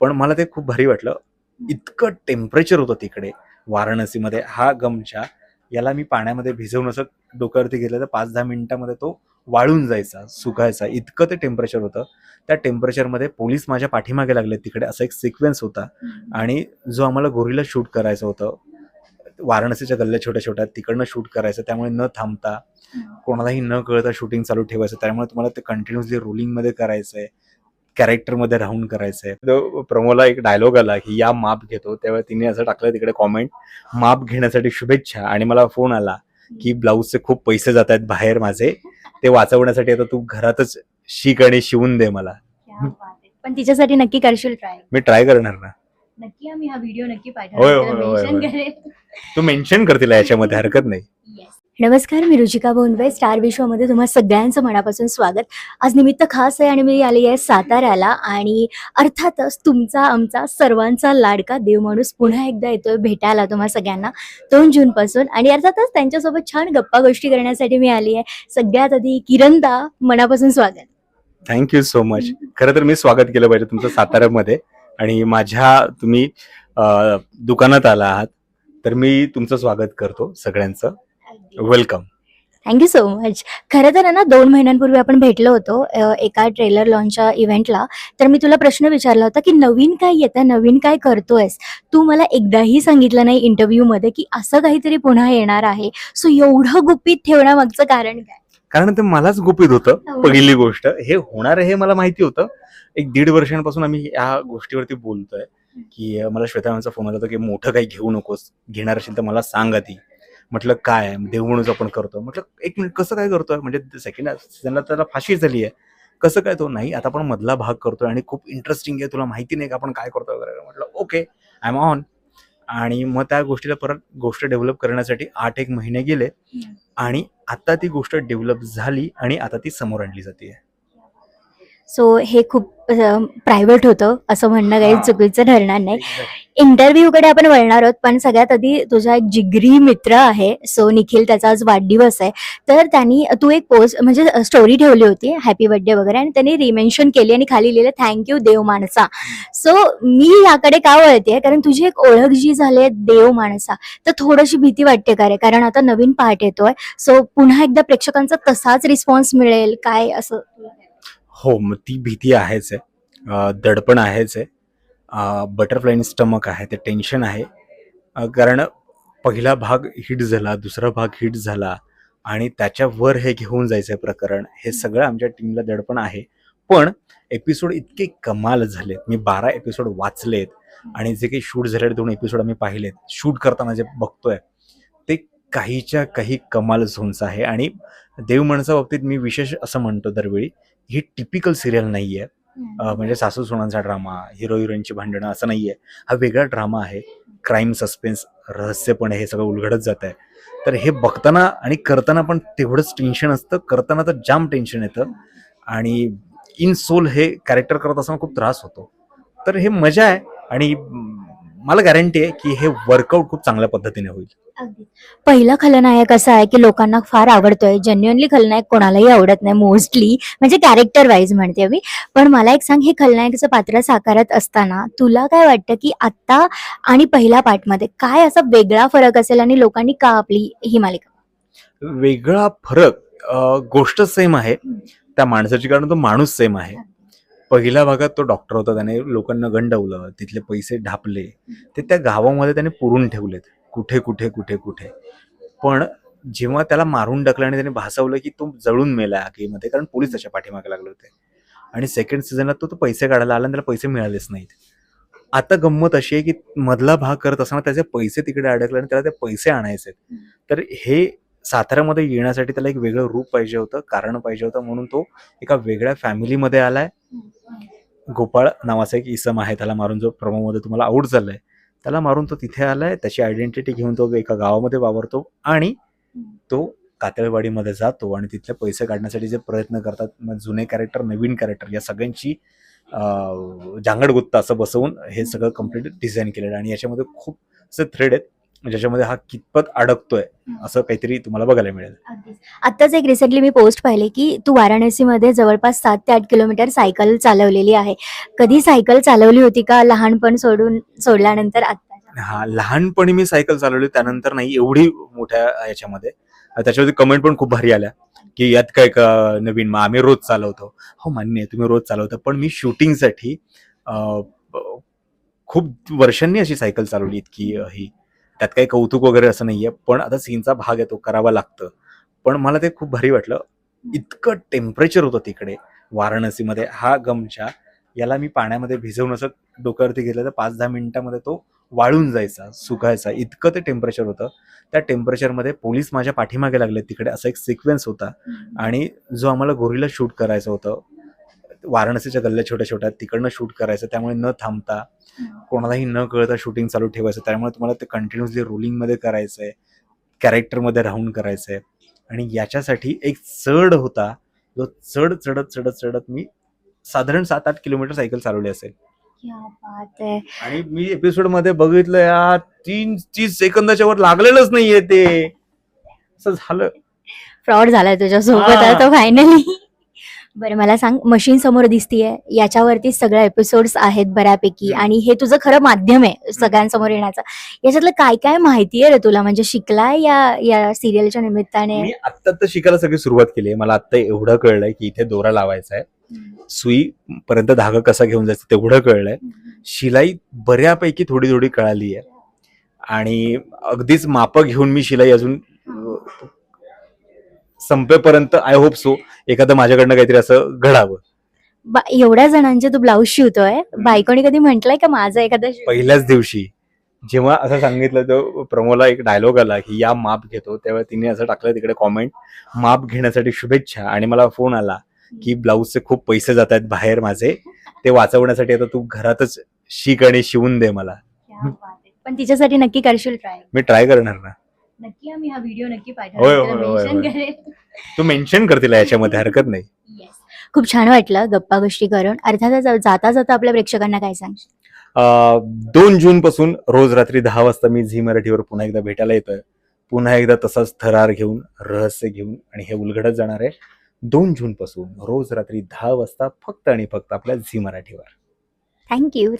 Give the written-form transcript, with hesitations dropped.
पण मला ते खूप भारी वाटलं. इतकं टेम्परेचर होतं तिकडे वाराणसीमध्ये. हा गमछा याला मी पाण्यामध्ये भिजवून असं डोक्यावरती घेतलं तर 5-10 मिनिटामध्ये तो वाळून जायचा, सुकायचा. इतकं ते टेम्परेचर होतं. त्या टेम्परेचरमध्ये पोलीस माझ्या पाठीमागे लागले तिकडे. असा एक सिक्वेन्स होता आणि जो आम्हाला गोरीला शूट करायचं होतं, वाराणसीच्या गल्ल्या छोट्या-छोट्या तिकडनं शूट करायचं. त्यामुळे न थांबता, कोणालाही न कळता शूटिंग चालू ठेवायचं. त्यामुळे तुम्हाला ते कंटिन्युअसली रोलिंगमध्ये करायचंय, कॅरेक्टरमध्ये राहून करायचंय. प्रमोला एक डायलॉग आला की या माप घेतो, तेव्हा तिने असं टाकलं तिकडे कॉमेंट, माप घेण्यासाठी शुभेच्छा. आणि मला फोन आला की ब्लाऊजचे खूप पैसे जात आहेत बाहेर माझे, ते वाचवण्यासाठी आता तू घरातच शिक आणि शिवून दे मला. पण तिच्यासाठी नक्की करशील ट्राय? मी ट्राय करणार ना. नक्की आम्ही हा व्हिडिओ नक्की होय, पाठवणार, होय, होय, मेन्शन होय. करेल. तू मेन्शन कर तिला याच्यामध्ये, हरकत नाही. नमस्कार, मी रुचिका बोंडवे. स्टार विश्वमध्ये तुम्हा सगळ्यांचं मनापासून स्वागत. आज निमित्त खास आहे आणि मी आली आहे साताऱ्याला आणि अर्थातच तुमचा आमचा सर्वांचा लाडका देव माणूस पुन्हा एकदा येतोय भेटायला तुम्हा सगळ्यांना 2 जूनपासून. आणि अर्थातच त्यांच्यासोबत छान गप्पा गोष्टी करण्यासाठी मी आली आहे. सगळ्यात आधी किरणदा, मनापासून स्वागत. Thank you so much. खरं तर मी स्वागत केलं पाहिजे तुमचं साताऱ्यामध्ये आणि तुम्ही दुकानात आला आहात, तर मी तुमचं स्वागत करतो सगळ्यांचं. वेलकम. Thank you so much. खरं तर ना 2 महिन्यांपूर्वी आपण भेटलो होतो एका ट्रेलर लॉन्चच्या इव्हेंटला. तर मी तुला प्रश्न विचारला होता की नवीन काय येतं, नवीन काय करतोयस? तू मला एकदाही सांगितलं नाही इंटरव्ह्यूमध्ये की असं काहीतरी पुन्हा येणार आहे. सो एवढं गुपित ठेवण्यामागचं कारण काय? कारण ते मलाच गुपित होतं. पहिली गोष्ट, हे होणार आहे हे मला माहिती होतं. 1-1.5 वर्षांपासून आम्ही या गोष्टीवरती बोलतोय की मला श्वेता मॅमचा फोन आला होता की मोठं काही घेऊ नकोस, घेणार असेल तर मला सांग आधी. म्हटलं काय देव म्हणून आपण करतो. म्हटलं 1 मिनिट, कसं काय करतोय, म्हणजे सेकंड सीझनला त्याला फाशी झाली आहे, कसं काय? तो नाही, आता आपण मधला भाग करतोय आणि खूप इंटरेस्टिंग आहे, तुला माहिती नाही का आपण काय करतोय वगैरे. म्हटलं ओके, आय एम ऑन. आणि मग त्या गोष्टीला परत गोष्ट डेव्हलप करण्यासाठी 8-1 महिने गेले आणि आता ती गोष्ट डेव्हलप झाली आणि आता ती समोर आणली जाते. सो हे खूप प्रायव्हेट होतं असं म्हणणं काही हां. चुकीचं ठरणार नाही. एक्झॅक्टली. इंटरव्ह्यूकडे आपण वळणार आहोत, पण सगळ्यात आधी तुझा एक जिगरी मित्र आहे सो निखिल, त्याचा आज वाढदिवस आहे. तर तू एक पोस्ट म्हणजे स्टोरी ठेवली होती हॅपी बर्थडे वगैरे आणि त्यांनी रिमेन्शन केली आणि खाली लिहिलं थँक्यू देव माणसा. सो मी याकडे का वळते, कारण तुझी एक ओळख जी झाली आहे देव माणसा, तर थोडीशी भीती वाटते का रे? कारण आता नवीन पार्ट येतोय, सो पुन्हा एकदा प्रेक्षकांचा तसाच रिस्पॉन्स मिळेल काय असं? हो, मग ती भीती आहेच आहे. दडपण आहेच आहे. बटरफ्लाय इन स्टमक आहे, ते टेन्शन आहे. कारण पहिला भाग हिट झाला, दुसरा भाग हिट झाला आणि त्याच्यावर हे घेऊन जायचं प्रकरण, हे सगळं आमच्या टीमला दडपण आहे. पण एपिसोड इतके कमाल झालेत. मी 12 एपिसोड वाचलेत आणि जे काही शूट झालेले 2 एपिसोड आम्ही पाहिलेत, शूट करताना जे बघतोय ते काहीच्या काही कमाल झोनचं आहे. आणि देव माणसा बाबतीत मी विशेष असं म्हणतो दरवेळी, ही टिपिकल सिरियल नाहीये. म्हणजे सासू सुनांचा ड्रामा, हिरो हिरोईनची भांडणं असं नाहीये. हा वेगळा ड्रामा आहे. क्राईम, सस्पेन्स, रहस्यपणे हे सगळं उलगडत जात आहे. तर हे बघताना आणि करताना पण तेवढंच टेन्शन असतं. करताना तर जाम टेन्शन येतं आणि इन सोल हे कॅरेक्टर करत असताना खूप त्रास होतो. तर हे मजा आहे आणि मला गॅरंटी आहे की हे वर्कआउट खूप चांगल्या पद्धतीने होईल. पहिला खलनायक असा आहे की लोकांना फार आवडतोय. जेन्युअनली खलनायक कोणालाही आवडत नाही मोस्टली, म्हणजे कॅरेक्टर वाईज म्हणते मी. पण मला एक सांग, हे खलनायकाचं पात्र साकारत असताना तुला काय वाटतं की आत्ता आणि पहिल्या पार्टमध्ये काय असा वेगळा फरक असेल आणि लोकांनी का आपली ही मालिका? वेगळा फरक, गोष्ट सेम आहे त्या माणसाची, कारण तो माणूस सेम आहे. पहिल्या भागात तो डॉक्टर होता, त्याने लोकांना गंडवलं, तिथले पैसे ढापले, ते त्या गावामध्ये त्याने पुरून ठेवलेत कुठे कुठे कुठे कुठे. पण जेव्हा त्याला मारून टाकलं आणि त्याने भासवलं की तो जळून मेला आगीमध्ये, कारण पोलीस त्याच्या पाठीमागे लागले होते. आणि सेकंड सीझनला तो पैसे काढायला आला आणि त्याला पैसे मिळालेच नाहीत. आता गंमत अशी आहे की मधला भाग करत असताना त्याचे पैसे तिकडे अडकले आणि त्याला ते पैसे आणायचे. तर हे साताऱ्यामध्ये येण्यासाठी त्याला एक वेगळं रूप पाहिजे होतं, कारण पाहिजे होतं, म्हणून तो एका वेगळ्या फॅमिलीमध्ये आलाय. गोपाळ नावाचा एक इसम आहे, त्याला मारून, जो प्रोमोमध्ये तुम्हाला आऊट झालाय, त्याला मारून तो तिथे आलाय. त्याची आयडेंटिटी घेऊन तो एका गावामध्ये वावरतो आणि तो कातळवाडीमध्ये जातो आणि तिथले पैसे काढण्यासाठी जे प्रयत्न करतात, मग जुने कॅरेक्टर, नवीन कॅरेक्टर, या सगळ्यांची जांगडगुत्ता असं बसवून हे सगळं कम्प्लीट डिझाईन केलेलं आहे. आणि याच्यामध्ये खूप असे थ्रेड आहेत. ज्याच्यामध्ये हा कितपत अडकतोय असं काहीतरी तुम्हाला बघायला मिळेल. आत्ताच एक रिसेंटली मी पोस्ट पाहिली की तू वाराणसीमध्ये जवळपास 7 ते 8 किलोमीटर सायकल चालवलेली आहे. कधी सायकल चालवली होती का लहानपण सोडल्यानंतर आत्ताच्या? हा, लहानपणी मी सायकल चालवली, त्यानंतर नाही एवढी मोठ्या याच्यामध्ये. त्याच्यावरती कमेंट पण खूप भारी आल्या की यात काय का नवीन, मग आम्ही रोज चालवतो. हो, मान्य आहे तुम्ही रोज चालवता, पण मी शूटिंगसाठी खूप वर्षांनी अशी सायकल चालवली इतकी ही. त्यात काही कौतुक वगैरे असं नाहीये, पण आता सीनचा भाग आहे तो करावा लागतं. पण मला ते खूप भारी वाटलं. इतकं टेम्परेचर होतं तिकडे वाराणसीमध्ये. हा गमछा याला मी पाण्यामध्ये भिजवून असं डोक्यावरती घेतलं तर 5-10 मिनिटामध्ये तो वाळून जायचा, सुकायचा, इतकं ते टेम्परेचर होतं. त्या टेम्परेचरमध्ये पोलीस माझ्या पाठीमागे लागले तिकडे, असा एक सिक्वेन्स होता. आणि जो आम्हाला गोरीला शूट करायचं होतं, वाराणसीच्या गल्ल्या छोट्या छोट्या तिकडनं शूट करायचं, त्यामुळे न थांबता कोणालाही न कळता शूटिंग चालू ठेवायचं. त्यामुळे तुम्हाला ते कंटिन्युअसली रोलिंगमध्ये करायचंय, कॅरेक्टरमध्ये राहून करायचंय. आणि याच्यासाठी एक चढ होता, जो चढ चढत चढत चढत मी साधारण 7-8 किलोमीटर सायकल चालवली असेल. क्या बात आहे. आणि मी एपिसोड मध्ये बघितलं यार, 30 सेकंदाच्या वर लागलेलंच नाहीये ते, असं झालं. फ्रॉड झालाय तुझ्यासोबत हा. आता फायनली. बरं मला सांग, मशीन समोर दिसतीये, याच्यावरती सगळे एपिसोड्स आहेत बऱ्यापैकी आणि हे तुझं खरं माध्यम आहे सगळ्यांसमोर येण्याचं. याच्यातलं काय काय माहिती आहे रे तुला, म्हणजे शिकलाय या सिरियलच्या निमित्ताने? मी आत्ता शिकायला सगळी सुरुवात केली आहे. मला आत्ता एवढं कळलंय की इथे दोरा लावायचा आहे, सुई पर्यंत धागा कसा घेऊन जायचं तेवढं कळलंय. शिलाई बऱ्यापैकी थोडी थोडी कळाली आहे. आणि अगदीच मापं घेऊन मी शिलाई अजून संपेपर्यंत आय होप सो एखादं माझ्याकडनं काहीतरी असं घडावं. एवढ्या जणांचे तू ब्लाऊज शिवतोय, बायकोनी कधी म्हंटलय का माझं एखादं पहिल्याच दिवशी जेव्हा असं सांगितलं, तो प्रमोला एक डायलॉग आला की या माप घेतो, तेव्हा तिने असं टाकलं तिकडे कॉमेंट, माप घेण्यासाठी शुभेच्छा. आणि मला फोन आला की ब्लाऊजचे खूप पैसे जात आहेत बाहेर माझे, ते वाचवण्यासाठी आता तू घरातच शिक आणि शिवून दे मला. पण तिच्यासाठी नक्की करशील ट्राय? मी ट्राय करणार ना. नक्की आम्ही हा व्हिडिओ नक्की होय, होय, होय, होय. तू मेन्शन कर तिला याच्यामध्ये, हरकत नाही. खूप छान वाटलं गप्पा गोष्टी करून. अर्थातच जाता जाता आपल्या प्रेक्षकांना काय सांगशील? 2 जून पासून रोज रात्री 10 वाजता मी झी मराठीवर पुन्हा एकदा भेटायला येतोय. पुन्हा एकदा तसाच थरार घेऊन, रहस्य घेऊन, आणि हे उलगडत जाणार आहे 2 जून पासून रोज रात्री 10 वाजता फक्त आणि फक्त आपल्या झी मराठीवर. थँक्यू.